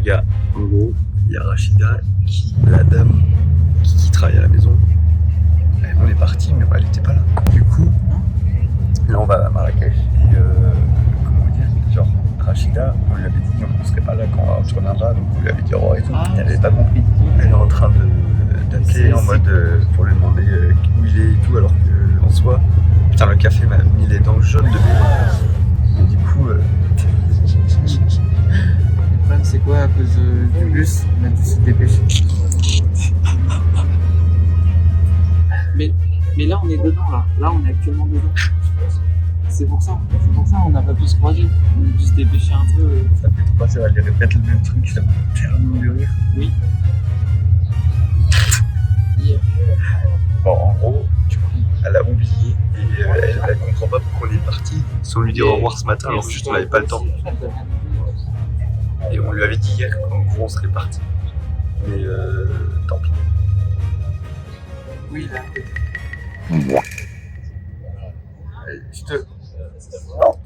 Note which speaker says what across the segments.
Speaker 1: gars, en gros, il y a Rachida, la dame qui travaille à la maison. On est parti, mais elle était pas là. Du coup, là on va à Marrakech. Et comment dire, genre Rachida, on lui avait dit on ne serait pas là quand tu reviendras, donc on lui avait dit au revoir et tout. Elle n'avait pas compris. Elle est en train d'appeler en mode pour lui demander où il est et tout, alors qu'en soi, putain, le café m'a mis les dents jaunes de bébé. Et du coup,
Speaker 2: le problème c'est quoi, à cause du bus, on a dû se dépêcher. Mais là on est dedans là on est actuellement dedans. C'est pour ça on n'a pas pu se croiser. On a dû se dépêcher un peu.
Speaker 1: Ça fait 3 heures, elle répète le même truc, ça me fait tellement de rire.
Speaker 2: Oui. Yeah.
Speaker 1: Bon, en gros, du coup, elle a oublié et elle comprend pas pourquoi on est parti sans lui dire au revoir ce matin, alors juste on n'avait pas le temps. Et on lui avait dit hier qu'en gros on serait parti. Mais tant pis.
Speaker 2: Oui, là.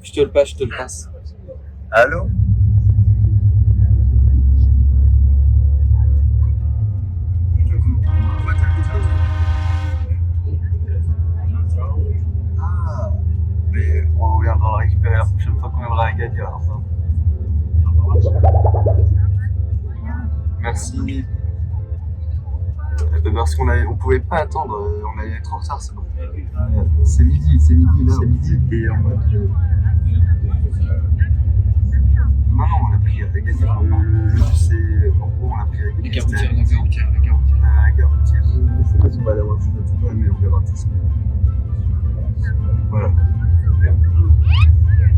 Speaker 2: Je te le passe.
Speaker 1: Allô? Ah, mais on viendra la récupérer la prochaine fois qu'on viendra à Agadir. Enfin. Merci. Parce qu'on pouvait pas attendre, on allait être en retard, c'est bon. C'est midi là. C'est midi et en mode. Non, on a pris Agadir. Le bus, c'est. En gros, on a pris Agadir. La Garoutière. Je sais pas si on va aller voir ça tout bas, mais on verra tout ça. Voilà.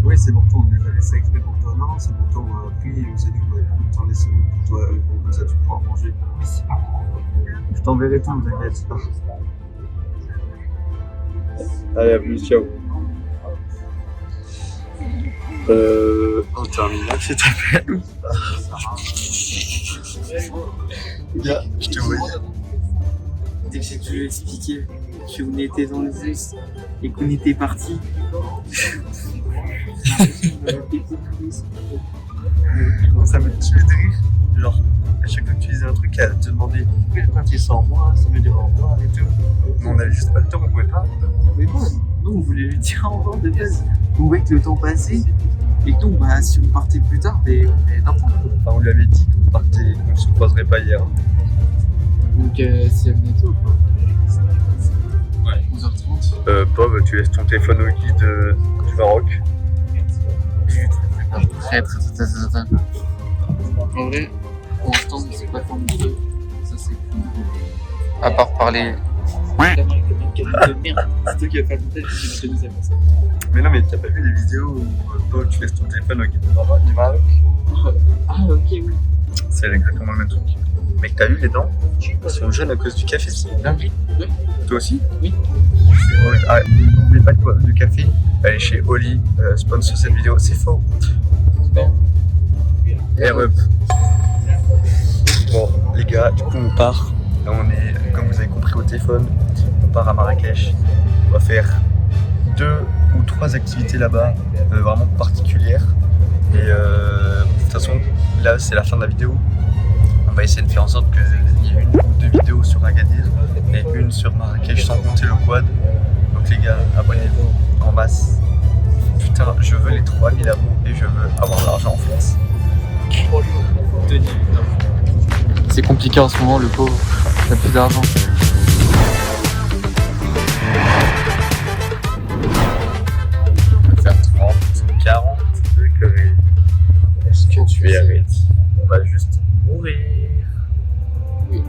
Speaker 1: Oui, c'est pour toi, on les a laissés exprès pour toi. Non, c'est pour toi, on a pris et on s'est dit qu'on allait t'en laisser pour toi, comme ça tu pourras manger. Oui, c'est pas grave. Je t'enverrai tout, t'inquiète pas. Allez, à plus, ciao. On termine là, c'est ta peine. Gars, je te vois.
Speaker 2: Dès que j'ai dû lui expliquer qu'on était dans le bus et qu'on était parti.
Speaker 1: Ça me tuait de rire. Genre, à chaque fois que tu disais un truc, elle te demandait pourquoi elle est partie sans moi, ça me dit au revoir et tout. Mais on avait juste pas le temps, on pouvait pas.
Speaker 2: Mais bon, nous on voulait lui dire au revoir de base. On voyait que le temps passait et que donc, bah, si on partait plus tard, mais on allait d'entendre.
Speaker 1: Enfin, on lui avait dit qu'on se croiserait pas hier.
Speaker 2: Donc, si elle venait tôt, quoi. Ouais, 11h30.
Speaker 1: Bob, tu laisses ton téléphone au guide du Maroc.
Speaker 2: Très. En vrai, pour l'instant, c'est pas formidable. Ça, c'est cool. À part parler. C'est toi qui as fait le montage, je vais te dire ça.
Speaker 1: Mais non, mais t'as pas vu les vidéos où Bob, tu laisses ton téléphone au guide du Maroc?
Speaker 2: Ah, ok, oui.
Speaker 1: C'est exactement le même truc. Mec, t'as vu les dents? Elles sont jaunes à cause du café, c'est dingue.
Speaker 2: Oui.
Speaker 1: Toi aussi?
Speaker 2: Oui.
Speaker 1: Ah, n'oubliez pas de café. Allez chez Oli, sponsor cette vidéo. C'est faux. Air Up. Bon, les gars, du coup, on part. Là, on est, comme vous avez compris au téléphone, on part à Marrakech. On va faire 2 ou 3 activités là-bas, vraiment particulières. Et de toute façon, là, c'est la fin de la vidéo. On va essayer de faire en sorte qu'il y ait 1 ou 2 vidéos sur Agadir et 1 sur Marrakech sans compter le quad. Donc les gars, abonnez-vous en masse. Putain, je veux les 3000 abos et je veux avoir l'argent en face.
Speaker 2: C'est compliqué en ce moment, le pauvre. T'as plus d'argent.
Speaker 1: On va faire 30, 40 degrés. Est-ce que tu es arrêté? On va juste mourir.
Speaker 2: Oui.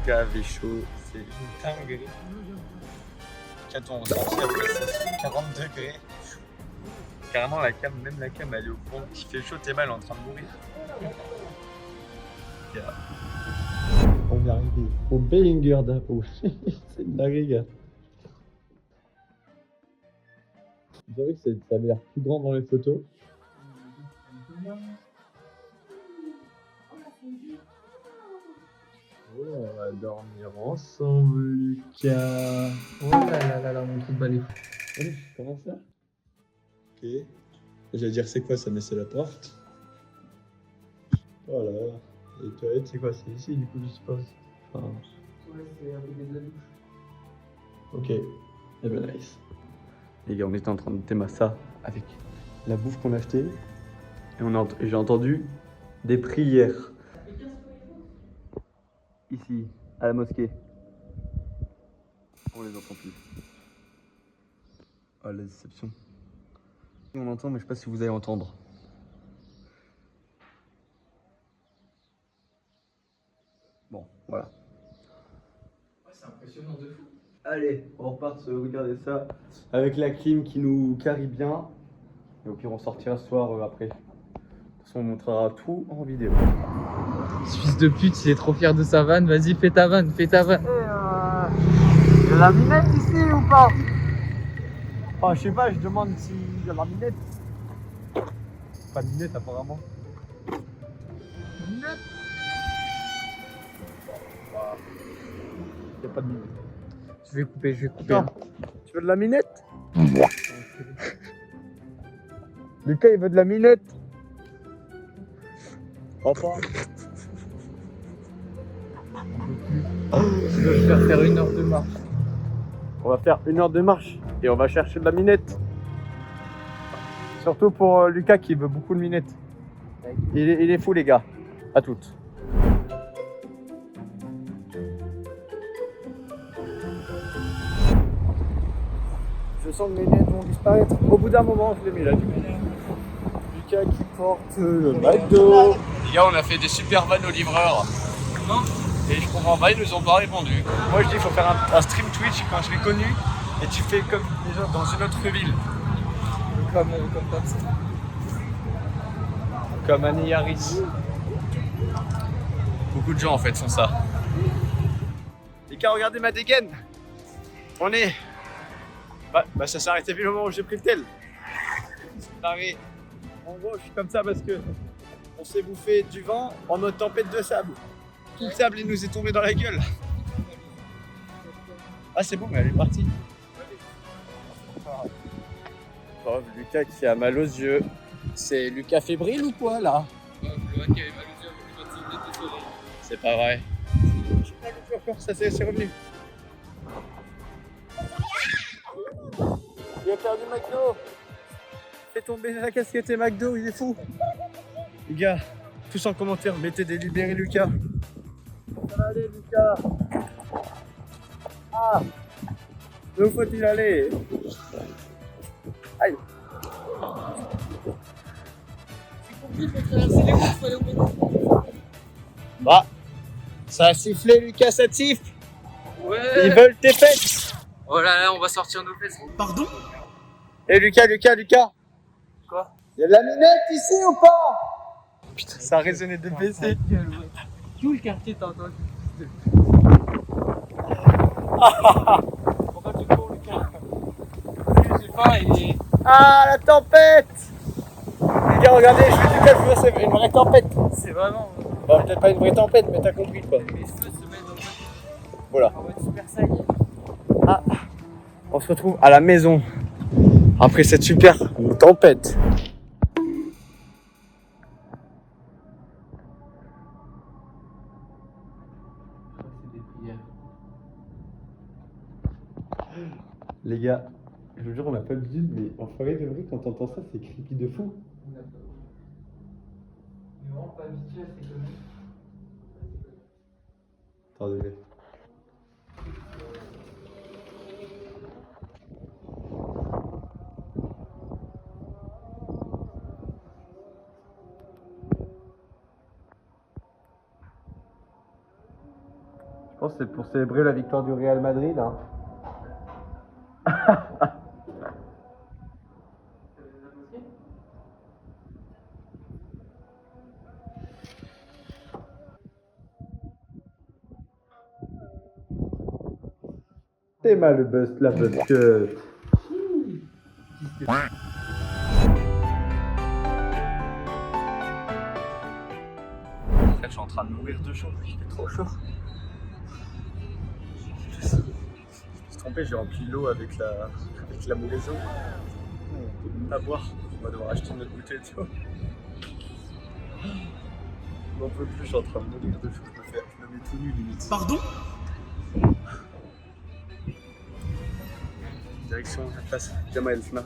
Speaker 1: Gavé chaud, c'est une dinguerie. Qu'a-t-on ressenti après ces 40 degrés? Carrément, la cam, même la cam, elle est au fond. Il fait chaud, Théma, elle est en train de mourir. Yeah. On est arrivé au Bellinger d'Apo. C'est une dinguerie, gars. Vous savez que ça a l'air plus grand dans les photos. Oh, on va dormir ensemble, Lucas.
Speaker 2: Oh là là là, mon trou de balai.
Speaker 1: Allez, comment ça? Ok. J'allais dire c'est quoi ça, mais c'est la porte. Voilà. Et les toilettes, c'est quoi? C'est ici, du coup, je suppose. Enfin...
Speaker 2: Ouais, c'est à côté de la douche.
Speaker 1: Ok. Eh ben nice. Les gars, on était en train de théma ça avec la bouffe qu'on a achetée. Et j'ai entendu des prières. Ici, à la mosquée. On les entend plus. Oh, la déception. On entend, mais je sais pas si vous allez entendre. Bon, voilà.
Speaker 2: Ouais, c'est impressionnant de fou.
Speaker 1: Allez, on repart se regarder ça avec la clim qui nous carie bien. Et au pire, on sortira ce soir après. De toute façon, on montrera tout en vidéo.
Speaker 2: Ce fils de pute, il est trop fier de sa vanne. Vas-y, fais ta vanne, fais ta vanne.
Speaker 1: Il y a la minette ici ou pas? Enfin, je sais pas, je demande s'il y a la minette. Pas de minette apparemment. Minette? Il n'y a pas de minette.
Speaker 2: Je vais couper,
Speaker 1: Attends, tu veux de la minette? Lucas, il veut de la minette. Enfin.
Speaker 2: Je veux faire 1 heure de marche.
Speaker 1: On va faire 1 heure de marche et on va chercher de la minette. Surtout pour Lucas qui veut beaucoup de minette. Il est fou les gars. À toutes. Je sens que mes lunettes vont disparaître. Au bout d'un moment, je les mets là. Lucas qui porte le McDo. Les gars, on a fait des super vannes aux livreurs.
Speaker 2: Non.
Speaker 1: Et je comprends pas, ils nous ont pas répondu. Moi je dis il faut faire un stream Twitch quand je suis connu et tu fais comme les gens dans une autre ville.
Speaker 2: Comme ça.
Speaker 1: Comme Annie Harris. Beaucoup de gens en fait font ça. Les gars, regardez ma dégaine. On est. Bah ça s'est arrêté vu le moment où j'ai pris le tel. C'est pareil. En gros, je suis comme ça parce que on s'est bouffé du vent en mode tempête de sable. Tout le sable il nous est tombé dans la gueule. Ah c'est bon, mais elle est partie. Oh, Lucas qui a mal aux yeux. C'est Lucas fébrile ou quoi là?
Speaker 2: Le mec qui avait mal aux yeux quand il était soleil.
Speaker 1: C'est pas vrai. J'ai pas vu encore, ça c'est revenu. Il a perdu McDo. Fais tomber la casquette et McDo, il est fou. Les gars, tous en commentaire, mettez des libérés Lucas. Ça va aller Lucas. Ah, où faut-il aller? Aïe.
Speaker 2: Il faut traverser les routes, il faut aller au métro.
Speaker 1: Bah, ça a sifflé Lucas, ça siffle.
Speaker 2: Ouais.
Speaker 1: Ils veulent tes fesses.
Speaker 2: Oh là là, on va sortir nos fesses. Pardon?
Speaker 1: Et Lucas.
Speaker 2: Quoi?
Speaker 1: Y'a de la minette ici ou pas? Putain, ça a résonné de PC.
Speaker 2: Tout le quartier t'a entendu. Pourquoi tu cours, Lucas? Je sais pas, il est.
Speaker 1: Ah, la tempête! Les gars, regardez, je fais du cas, je vous jure, c'est une vraie tempête.
Speaker 2: C'est vraiment.
Speaker 1: Bah, peut-être pas une vraie tempête, mais t'as compris quoi.
Speaker 2: Les feux se mettent dans le.
Speaker 1: Voilà.
Speaker 2: En mode Super Saiyan.
Speaker 1: Ah, on se retrouve à la maison après cette super tempête. Les gars, je vous jure, on n'a pas l'habitude, mais en forêt de vrai, quand t'entends ça, c'est creepy de fou.
Speaker 2: On a pas. Mais vraiment pas habitué à ces conneries.
Speaker 1: Attendez. Je pense que c'est pour célébrer la victoire du Real Madrid. Hein. C'est mal le buzz, la buzz que... Je suis en train de mourir de chaud, il fait trop chaud. Je me suis trompé, j'ai rempli l'eau avec la mauvaise eau. On peut même pas boire, on va devoir acheter une autre bouteille d'eau. Je n'en peux plus, je suis en train de mourir de chaud, je me mets tout nu limite.
Speaker 3: Pardon?
Speaker 1: Direction la place Jamal Fna.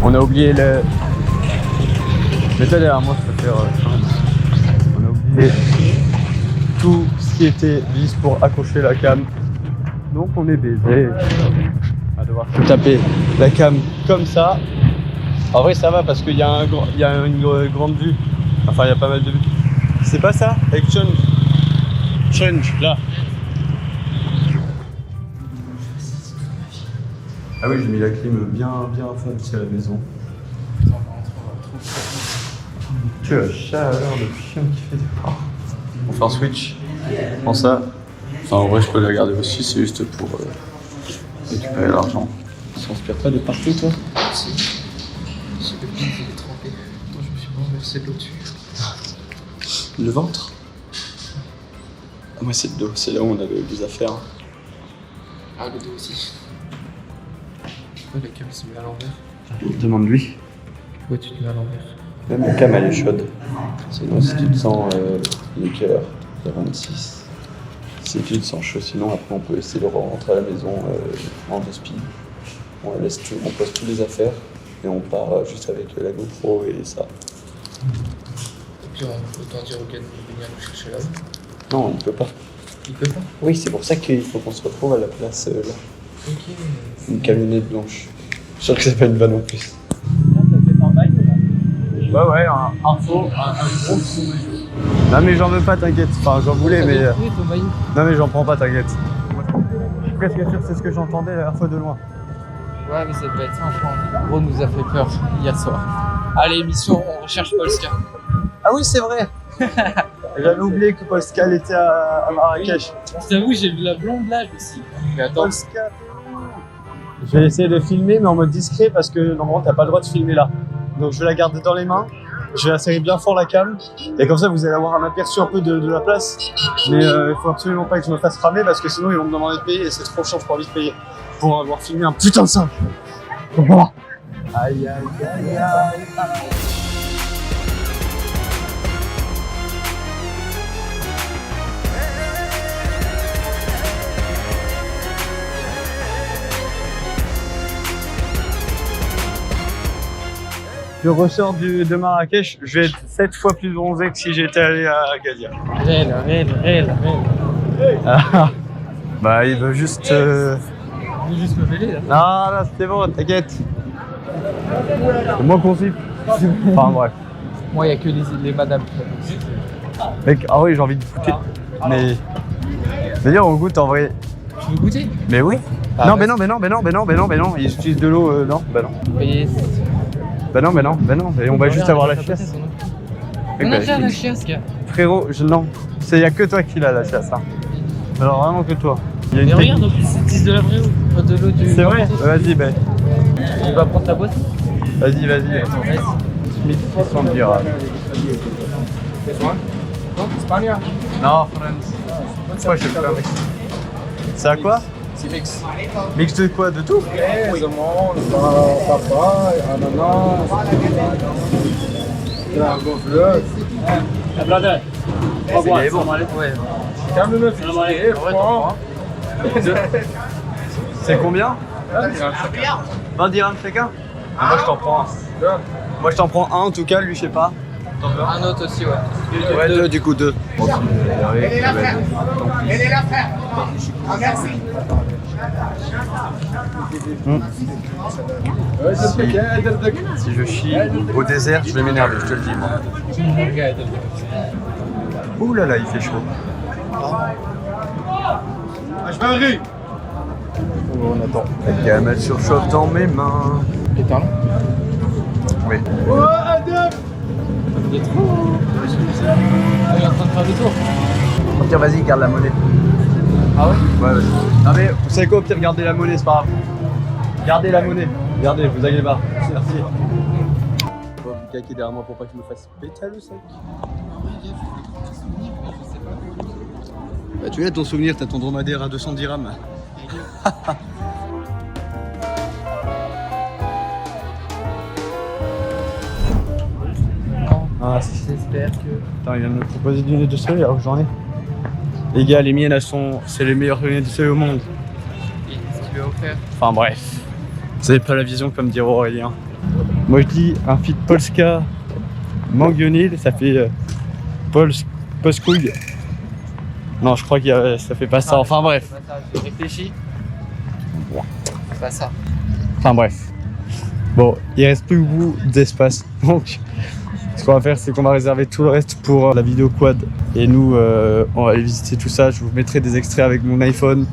Speaker 1: On a oublié le... Mais toi derrière moi, je peux faire... On a oublié tout ce qui était vis pour accrocher la cam. Donc on est baisé. On va devoir se taper la cam comme ça. En vrai ça va parce qu'il y a, une grande vue. Enfin il y a pas mal de vues. C'est pas ça avec Change là. Ah oui, j'ai mis la clim bien à fond ici à la maison. Tu as la chaleur de chien qui fait des pas. On fait un switch. Prends ça. Enfin, en vrai, je peux la garder aussi, c'est juste pour récupérer l'argent. Tu transpires pas de partout, toi?
Speaker 2: Si. J'ai le pied qui est trempé. Moi, je me suis renversé de l'eau dessus.
Speaker 1: Le ventre? Moi, c'est le dos. C'est là où on a les affaires.
Speaker 2: Ah, le dos aussi. La cam se met à l'envers.
Speaker 1: Demande-lui.
Speaker 2: Pourquoi tu te mets à l'envers?
Speaker 1: Même la cam, elle est chaude. Sinon, si tu te sens... il est quelle heure? Il y a 26. Si tu te sens chaud, sinon après on peut essayer de rentrer à la maison en deux speed. On laisse tout, on pose toutes les affaires et on part juste avec la GoPro et ça.
Speaker 2: Et puis autant dire au gars de venir nous chercher là-haut.
Speaker 1: Non, il peut pas.
Speaker 2: Il peut pas?
Speaker 1: Oui, c'est pour ça qu'il faut qu'on se retrouve à la place là.
Speaker 2: Ok.
Speaker 1: Une camionnette blanche. Je suis sûr que c'est pas une vanne en plus. Ouais, un faux, un gros faux maillot. Non mais j'en veux pas, t'inquiète. Enfin, j'en voulais, mais... Non mais j'en prends pas, t'inquiète. Je suis presque sûr que c'est ce que j'entendais la dernière fois de loin.
Speaker 2: Ouais, mais ça devait être sympa. Gros nous a fait peur hier soir. Allez, mission, on recherche Polska.
Speaker 1: Ah oui, c'est vrai. J'avais oublié que Polska était à Marrakech.
Speaker 2: Je t'avoue, j'ai vu la blonde là aussi. Mais attends.
Speaker 1: Polska. Je vais essayer de filmer, mais en mode discret, parce que normalement, t'as pas le droit de filmer là. Donc je vais la garder dans les mains. Je vais serrer bien fort la cam. Et comme ça, vous allez avoir un aperçu un peu de la place. Mais il faut absolument pas que je me fasse cramer, parce que sinon, ils vont me demander de payer. Et c'est trop chiant, j'ai pas envie de payer. Pour avoir filmé un putain de simple. Donc voilà. Aïe, aïe, aïe, aïe. Je ressors de Marrakech, je vais être 7 fois plus bronzé que si j'étais allé à Agadir.
Speaker 2: Réel.
Speaker 1: Ah, bah il veut juste...
Speaker 2: Il veut juste me mêler là.
Speaker 1: Non, c'est bon, t'inquiète. C'est moi qu'on siffle. Enfin bref.
Speaker 2: Moi, il n'y a que les madames.
Speaker 1: Mec, ah oui, j'ai envie de goûter. Mais... D'ailleurs, on goûte en vrai.
Speaker 2: Tu veux goûter?
Speaker 1: Mais oui.
Speaker 2: Ah,
Speaker 1: non, mais non. Ils utilisent de l'eau, non. Bah non.
Speaker 2: Et...
Speaker 1: Bah non. Et on va juste avoir la chiasse.
Speaker 2: On a déjà la chiasse, gars.
Speaker 1: Frérot, non. Il n'y a que toi qui l'as la chiasse. Hein. Alors vraiment que toi. Il y a une
Speaker 2: mais regarde, en plus, c'est de la vraie eau. De l'eau du...
Speaker 1: C'est vrai? Vas-y, bah.
Speaker 2: Tu vas prendre ta boîte?
Speaker 1: Vas-y. 1300 dirhams. Non, France. Pourquoi je fais un mix? C'est à quoi?
Speaker 2: C'est mix.
Speaker 1: Mix de quoi? De tout?
Speaker 3: Papaye, ananas, dragon fleur.
Speaker 1: Il est bon.
Speaker 2: Ouais.
Speaker 3: Calme-le, fils.
Speaker 1: C'est combien? 20 dirhams chacun? Moi je t'en prends un. Moi je t'en prends un en tout cas, lui je sais pas.
Speaker 2: Un autre aussi, ouais.
Speaker 1: Ouais, deux du coup, deux.
Speaker 3: Elle est là, frère. Ah, merci.
Speaker 1: Si je chie au désert, je vais m'énerver, je te le dis moi. Ouh là là, il fait chaud. Oh, on attend. La gamelle surchauffe dans mes mains.
Speaker 2: Éteins.
Speaker 1: Oui.
Speaker 2: Il est trop. Il est en train de faire des tours.
Speaker 1: Au pire, vas-y, garde la monnaie.
Speaker 2: Ah ouais?
Speaker 1: Ouais, vas-y. Non mais, vous savez quoi, au pire, gardez la monnaie, c'est pas grave. Gardez la monnaie. Gardez, vous inquiétez pas. Merci. Bon, Lucas qui est derrière moi pour pas qu'il me fasse péter le sac. Bah, tu as ton souvenir, t'as ton dromadaire à 210 dirhams. Ah,
Speaker 2: J'espère que.
Speaker 1: Attends, il vient de me proposer des lunettes de soleil alors que j'en ai. Les gars, les miennes, elles sont. C'est les meilleures lunettes de soleil au monde.
Speaker 2: Et ce qu'il lui a offert.
Speaker 1: Enfin bref. Vous avez pas la vision comme dire Aurélien. Moi je dis un fit Polska Mangonil, ça fait Polskouille. Non, je crois que ça fait pas ça. Enfin bref.
Speaker 2: J'ai réfléchi. C'est pas ça.
Speaker 1: Enfin bref. Bon, il reste plus beaucoup d'espace. Donc, ce qu'on va faire, c'est qu'on va réserver tout le reste pour la vidéo quad. Et nous, on va aller visiter tout ça. Je vous mettrai des extraits avec mon iPhone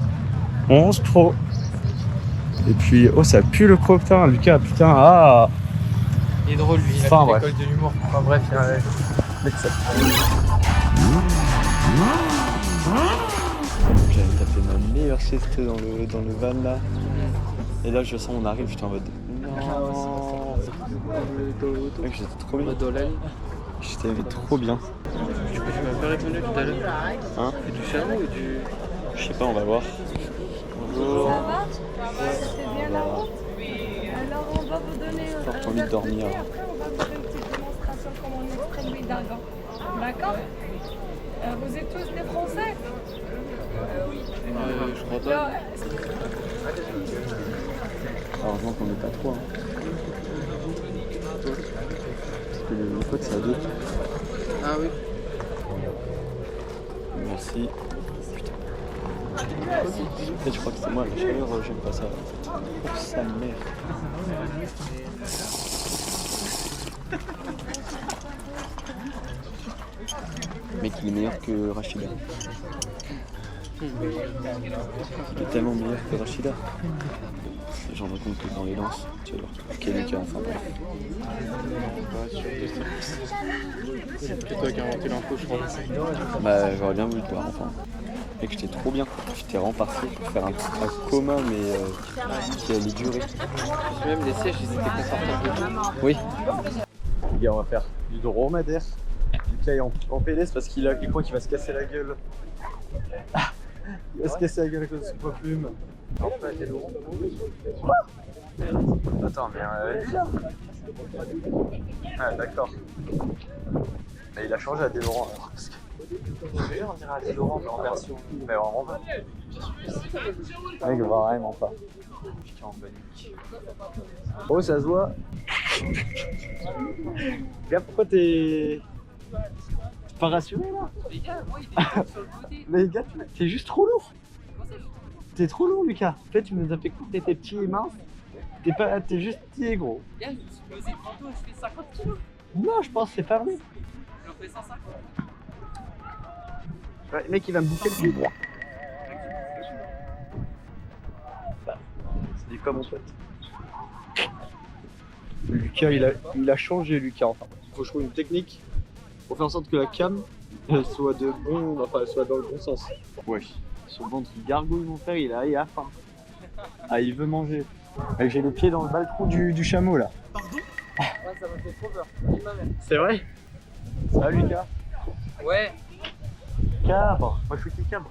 Speaker 1: 11 Pro. Et puis, oh, ça pue le crocodile, Lucas, putain, ah!
Speaker 2: Il est drôle, lui. Il a
Speaker 1: Enfin,
Speaker 2: fait
Speaker 1: bref.
Speaker 2: l'école de l'humour. Enfin bref, il y a un.
Speaker 1: J'avais tapé ma meilleure sieste dans le van là. Et là, je sens, on arrive, j'étais en mode. Non! Mec, j'étais trop bien. J'étais trop bien.
Speaker 2: Tu m'as pas répondu tout à l'heure.
Speaker 1: Hein?
Speaker 2: C'est du chameau ou du.
Speaker 1: Je sais pas, on va voir. Bonjour.
Speaker 4: Ça va? C'est bien la route? Alors on va vous donner
Speaker 1: Fort envie de dormir.
Speaker 4: Après on va vous faire une petite démonstration comment on extrait l'huile d'argan. D'accord? Vous êtes tous des Français?
Speaker 2: Je crois pas.
Speaker 4: Alors,
Speaker 1: Heureusement qu'on n'est pas trois. Hein. Parce que le code c'est à deux.
Speaker 2: Ah oui.
Speaker 1: Merci. Putain. En fait, je crois que c'est moi, la chaleur, j'aime pas ça. Oh, sa mère. Mec, il est meilleur que Rachida. Il est tellement meilleur que Rachida. J'en rends compte que dans les lances, tu vas leur trouver Lucas, enfin bref.
Speaker 2: C'est toi qui as inventé l'info, je crois.
Speaker 1: Bah, j'aurais bien voulu te voir enfin. Mec, j'étais trop bien. J'étais vraiment parti pour faire un coma, mais qui allait durer.
Speaker 2: Même les sièges, ils étaient confortables.
Speaker 1: Oui. Les gars, on va faire du dromadaire. Lucas est en PLS parce qu'il croit qu'il va se casser la gueule. Il va se casser la gueule avec son plume. Attends, mais ah, d'accord. Mais il a changé à des Laurent alors.
Speaker 2: On dirait à des Laurent, mais en version.
Speaker 1: Mais vraiment pas. Mec, vraiment pas. Je suis en panique. Oh, ça se voit. Regarde, pourquoi t'es pas rassuré là?
Speaker 2: Les gars, moi, il est sur le côté.
Speaker 1: Mais les gars, t'es juste trop lourd. T'es trop lourd, Lucas. En fait, tu nous as fait croire que t'étais petit et mince. T'es juste petit et gros.
Speaker 2: Les gars, je me suis pesé tantôt, je fais 50 kilos.
Speaker 1: Non, je pense que c'est pas vrai.
Speaker 2: J'en fais 150.
Speaker 1: Ouais, le mec, il va me bouffer le cul. C'est quoi mon pote? Lucas, il a changé, Lucas. Enfin, il faut trouver une technique pour faire en sorte que la cam soit soit dans le bon sens. Ouais. Son ventre, il gargouille, mon frère, il a faim. Ah, il veut manger. J'ai le pied dans le balcon du chameau là.
Speaker 2: Pardon? Ouais, ça m'a fait trop peur.
Speaker 1: C'est vrai? Ça va, Lucas?
Speaker 2: Ouais.
Speaker 1: Cabre. Moi, je suis qui cabre?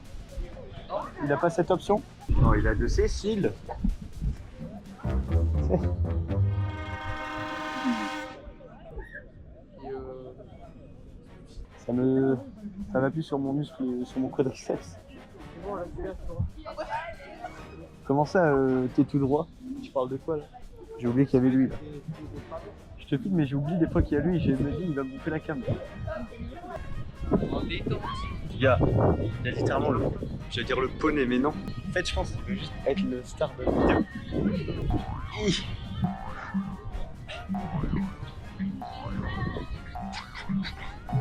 Speaker 1: Il a pas cette option? Non, il a de Cécile. Ça m'appuie sur mon muscle, sur mon quadriceps. Comment ça, t'es tout droit? Tu parles de quoi là? J'ai oublié qu'il y avait lui là. Je te filme mais j'ai oublié des fois qu'il y a lui, je me dis il va me bouffer la cam.
Speaker 2: En détente.
Speaker 1: Il y a littéralement j'allais dire le poney, mais non. En fait, je pense qu'il veut juste être le star de la vidéo.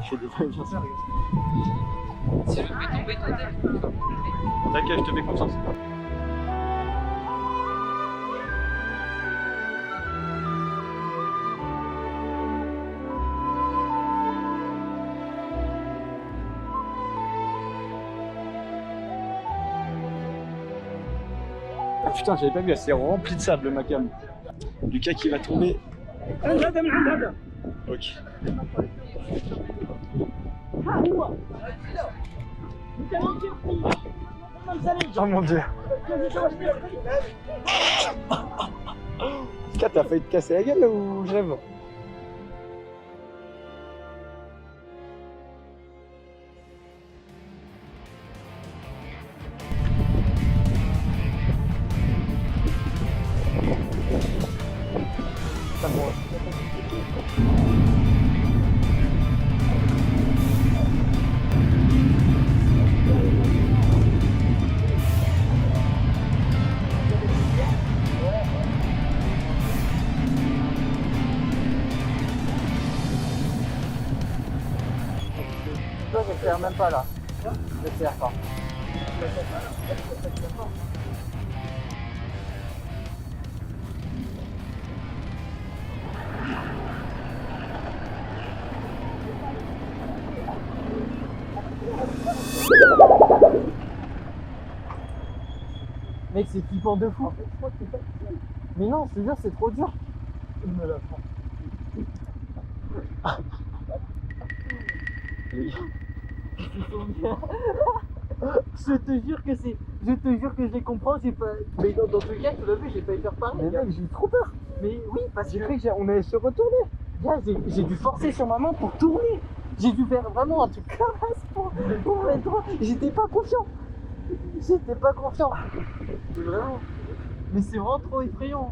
Speaker 1: Je fais des bonnes chansons, regarde.
Speaker 2: Si je fais tomber ton tête.
Speaker 1: T'inquiète, je te fais confiance. Ah putain, j'avais pas vu, c'est rempli de sable ma cam. Lucas qui va tomber. Ok. Oh mon dieu. Lucas, t'as failli te casser la gueule ou je rêve?
Speaker 5: Toi, je ne même pas là. Je ne pas. Mec, c'est flippant de fou. Mais non, je te jure, c'est trop dur. Il me la prend. Je te jure que c'est. Je te jure que je les comprends, j'ai pas. Mais dans tous les cas, tu l'as vu, j'ai failli faire pareil. Mais mec, j'ai eu trop peur. Mais oui, parce que j'ai cru qu'on allait se retourner. Gars, j'ai dû forcer sur ma main pour tourner. J'ai dû faire vraiment un truc classe pour être droit. J'étais pas confiant. J'étais pas confiant. Vraiment. Mais c'est vraiment trop effrayant.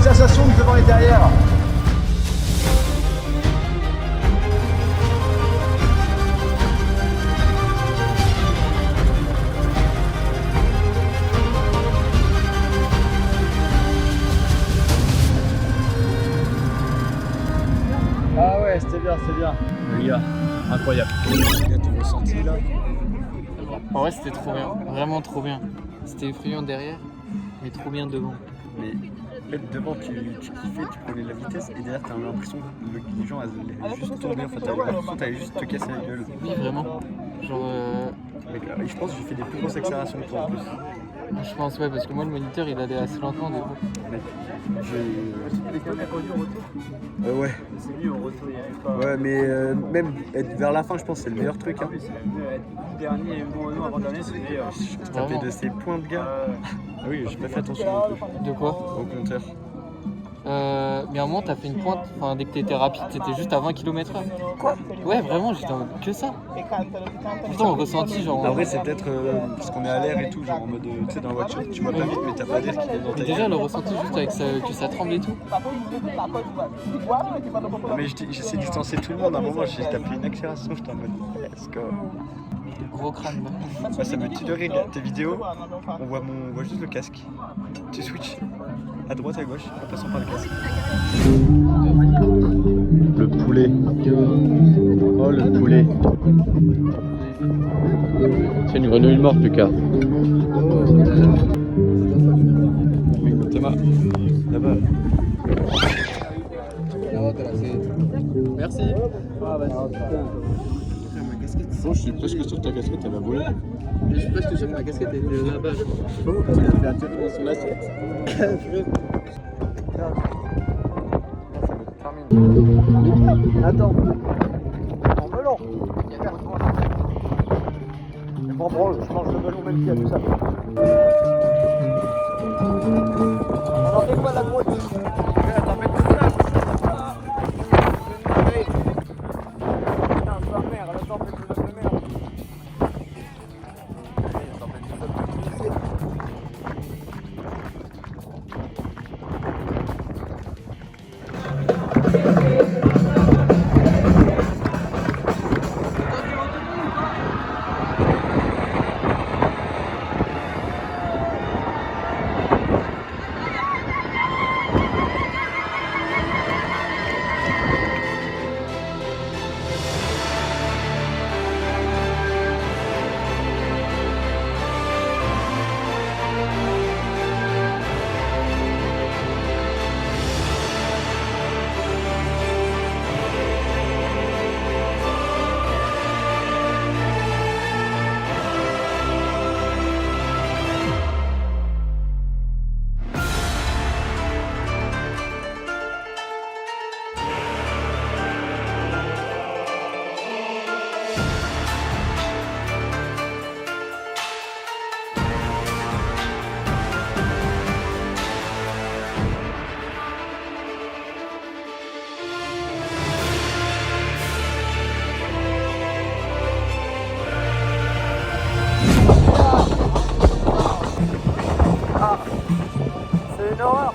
Speaker 1: Sensation de devant et derrière. Ah ouais, c'était bien, c'était bien. Les gars, incroyable. Regarde ton ressenti là.
Speaker 2: En vrai, c'était trop bien, vraiment trop bien. C'était effrayant derrière, mais trop bien devant.
Speaker 1: Mais en fait, devant, tu kiffais, tu prenais de la vitesse, et derrière, t'as l'impression que les gens allaient juste tourner, en fait, t'avais l'impression que t'allais juste te casser la gueule.
Speaker 2: Oui, vraiment. Genre.
Speaker 1: Mec, je pense que j'ai fait des plus grosses accélérations que toi en plus.
Speaker 2: Je pense, ouais, parce que moi, le moniteur, il allait assez lentement des fois.
Speaker 1: Mec, ouais.
Speaker 5: C'est mieux au retour, il n'y avait pas.
Speaker 1: Ouais, mais même être vers la fin, je pense que c'est le meilleur truc. Hein.
Speaker 5: C'est mieux être dernier et bon avant-dernier, c'est meilleur.
Speaker 1: Je tapais de ces points de gars. Ah oui, j'ai pas fait attention
Speaker 2: De quoi?
Speaker 1: au compteur.
Speaker 2: Mais à un moment, t'as fait une pointe, enfin, dès que t'étais rapide, c'était juste à 20 km/h. Quoi? Ouais, vraiment, j'étais en mode que ça. Pourtant, on ressentit genre.
Speaker 1: En vrai, c'est peut-être parce qu'on est à l'air et tout, genre en mode, tu sais, dans la voiture, tu vois pas vite, mais t'as pas d'air qui est dans ta
Speaker 2: Mais déjà, le ressenti juste avec ça, que ça tremble et tout.
Speaker 1: Mais j'essaie de distancer tout le monde. À un moment, j'ai tapé une accélération, j'étais en mode let's go.
Speaker 2: Gros crâne.
Speaker 1: Bah, ça me tue de rire. Tes vidéos, on voit juste le casque. Tu switches à droite, à gauche, en passant par le casque. Le poulet. Oh, le poulet. C'est une grenouille morte, Lucas. Thomas, là-bas. Merci. Oh, je suis presque sûr que ta casquette elle va voler.
Speaker 5: Je suis presque sûr que ma casquette était là-bas.
Speaker 1: Oh, tu l'as fait atterrir dans son assiette.
Speaker 5: Attends. En melon. Je m'en branle, je mange le melon même s'il y a tout ça. On en fait quoi la droite? Attends, mets tout ça. Putain, sa mère, elle attend, fait de merde. C'est une horreur.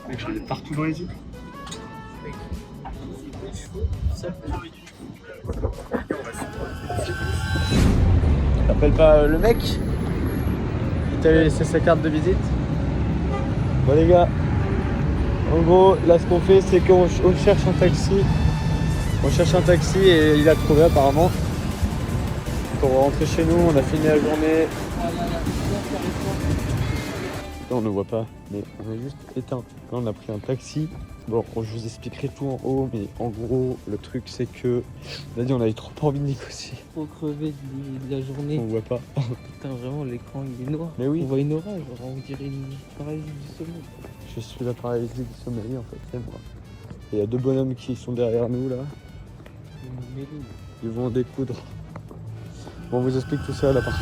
Speaker 1: Mec, j'en ai partout dans les yeux.
Speaker 5: T'appelles pas le mec? Il t'a laissé sa carte de visite?
Speaker 1: Bon les gars, en gros là ce qu'on fait c'est qu'on cherche un taxi. On cherche un taxi et il a trouvé apparemment. Pour rentrer chez nous, on a fini la journée. Là on ne voit pas, mais on a juste éteint. Là on a pris un taxi. Bon, je vous expliquerai tout en haut, mais en gros le truc c'est que on a dit on avait trop envie de négocier.
Speaker 5: Faut crever de la journée.
Speaker 1: On voit pas.
Speaker 5: Putain, vraiment, l'écran il est noir.
Speaker 1: Mais oui.
Speaker 5: On voit une orage, on dirait une paralysie du sommeil.
Speaker 1: Je suis la paralysie du sommeil en fait, c'est moi. Il y a deux bonhommes qui sont derrière nous là. Ils vont découdre. Bon, on vous explique tout ça à l'appart.